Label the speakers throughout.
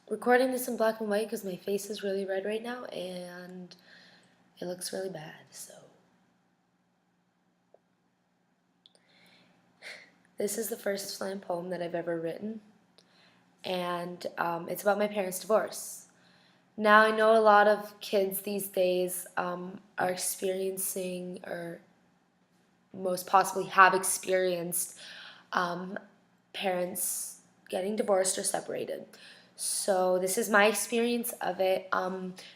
Speaker 1: recording this in black and white because my face is really red right now and it looks really bad, so. This is the first slam poem that I've ever written, and it's about my parents' divorce. Now, I know a lot of kids these days are experiencing, or most possibly have experienced, parents getting divorced or separated. So this is my experience of it.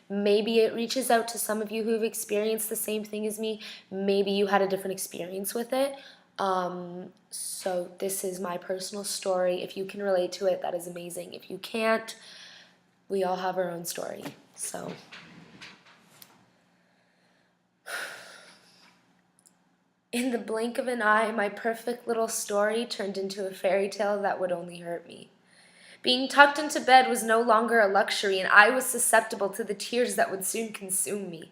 Speaker 1: Maybe it reaches out to some of you who've experienced the same thing as me. Maybe you had a different experience with it. So this is my personal story. If you can relate to it, that is amazing. If you can't, we all have our own story. So in the blink of an eye, my perfect little story turned into a fairy tale that would only hurt me. Being tucked into bed was no longer a luxury, and I was susceptible to the tears that would soon consume me.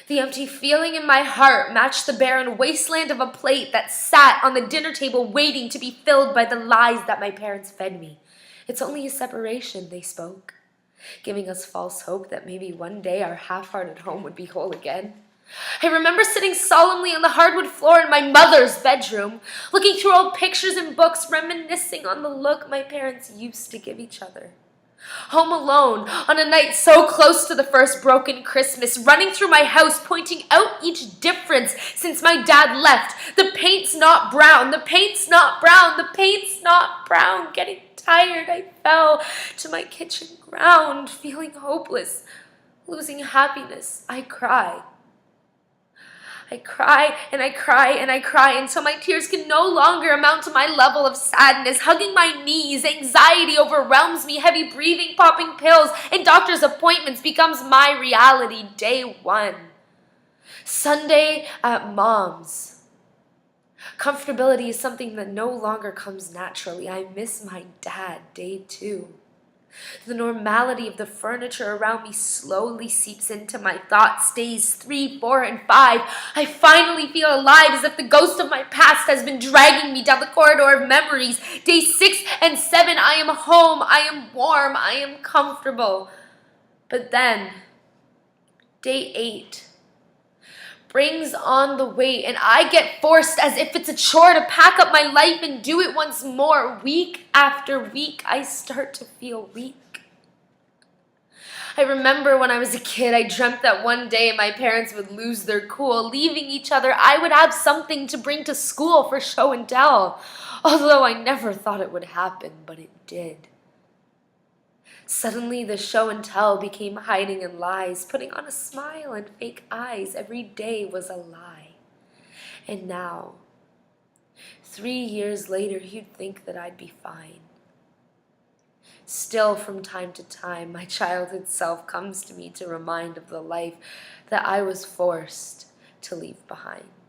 Speaker 1: The empty feeling in my heart matched the barren wasteland of a plate that sat on the dinner table waiting to be filled by the lies that my parents fed me. It's only a separation, they spoke, giving us false hope that maybe one day our half-hearted home would be whole again. I remember sitting solemnly on the hardwood floor in my mother's bedroom, looking through old pictures and books, reminiscing on the look my parents used to give each other. Home alone, on a night so close to the first broken Christmas, running through my house, pointing out each difference since my dad left. The paint's not brown, the paint's not brown, the paint's not brown. Getting tired, I fell to my kitchen ground, feeling hopeless, losing happiness. I cry. I cry and I cry and I cry until my tears can no longer amount to my level of sadness. Hugging my knees, anxiety overwhelms me, heavy breathing, popping pills, and doctor's appointments becomes my reality. Day one. Sunday at Mom's. Comfortability is something that no longer comes naturally. I miss my dad. Day two. The normality of the furniture around me slowly seeps into my thoughts. Days 3, 4, and 5. I finally feel alive, as if the ghost of my past has been dragging me down the corridor of memories. Days 6 and 7, I am home, I am warm, I am comfortable. But then, day 8 brings on the weight, and I get forced as if it's a chore to pack up my life and do it once more. Week after week, I start to feel weak. I remember when I was a kid, I dreamt that one day my parents would lose their cool, leaving each other. I would have something to bring to school for show and tell, although I never thought it would happen, but it did. Suddenly, the show and tell became hiding in lies, putting on a smile and fake eyes. Every day was a lie. And now, 3 years later, you'd think that I'd be fine. Still, from time to time, my childhood self comes to me to remind of the life that I was forced to leave behind.